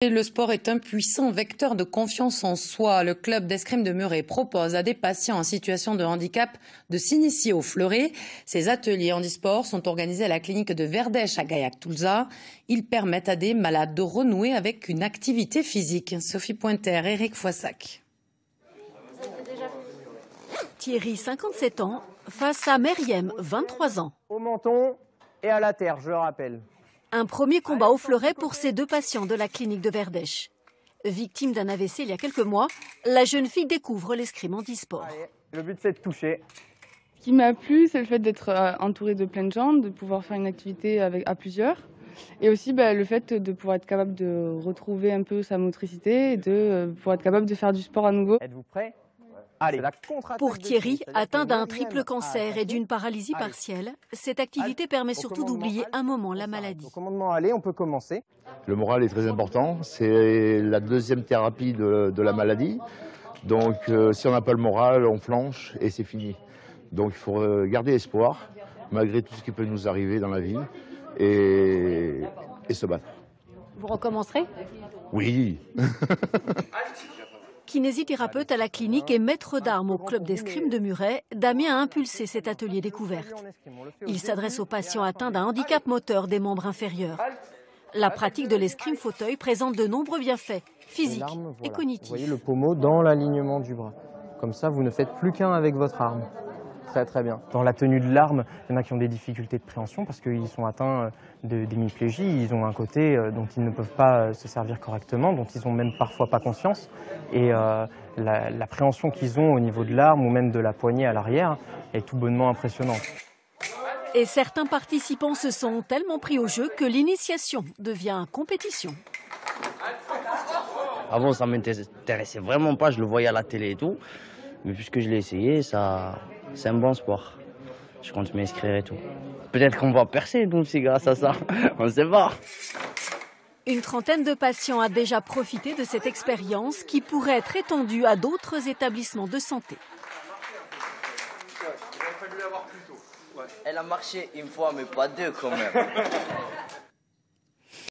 Le sport est un puissant vecteur de confiance en soi. Le club d'escrime de Muret propose à des patients en situation de handicap de s'initier au fleuret. Ces ateliers handisport sont organisés à la clinique de Verdèche à Gaillac-Toulza. Ils permettent à des malades de renouer avec une activité physique. Sophie Pointer, Éric Foissac. Thierry, 57 ans, face à Meriem, 23 ans. Au menton et à la terre, je le rappelle. Un premier combat au fleuret pour ces deux patients de la clinique de Verdèche. Victime d'un AVC il y a quelques mois, la jeune fille découvre l'escrime handisport. Le but, c'est de toucher. Ce qui m'a plu, c'est le fait d'être entouré de plein de gens, de pouvoir faire une activité à plusieurs. Et aussi le fait de pouvoir être capable de retrouver un peu sa motricité et de pouvoir être capable de faire du sport à nouveau. Êtes-vous prêts ? Allez. Pour Thierry, atteint d'un triple cancer et d'une paralysie partielle, cette activité permet surtout d'oublier un moment la maladie. Au commandement, allez, on peut commencer. Le moral est très important, c'est la deuxième thérapie de la maladie. Donc si on n'a pas le moral, on flanche et c'est fini. Donc il faut garder espoir, malgré tout ce qui peut nous arriver dans la vie, et se battre. Vous recommencerez ? Oui. Kinésithérapeute à la clinique et maître d'armes au club d'escrime de Muret, Damien a impulsé cet atelier découverte. Il s'adresse aux patients atteints d'un handicap moteur des membres inférieurs. La pratique de l'escrime fauteuil présente de nombreux bienfaits, physiques et cognitifs. Vous voyez le pommeau dans l'alignement du bras. Comme ça, vous ne faites plus qu'un avec votre arme. Très très bien. Dans la tenue de l'arme, il y en a qui ont des difficultés de préhension parce qu'ils sont atteints d'hémiplégie. Ils ont un côté dont ils ne peuvent pas se servir correctement, dont ils n'ont même parfois pas conscience. Et la préhension qu'ils ont au niveau de l'arme ou même de la poignée à l'arrière est tout bonnement impressionnante. Et certains participants se sont tellement pris au jeu que l'initiation devient compétition. Avant, ça m'intéressait vraiment pas, je le voyais à la télé et tout. Mais puisque je l'ai essayé, c'est un bon sport. Je compte m'inscrire et tout. Peut-être qu'on va percer, nous, aussi, grâce à ça. On ne sait pas. Une trentaine de patients a déjà profité de cette expérience qui pourrait être étendue à d'autres établissements de santé. Elle a marché une fois, mais pas deux quand même.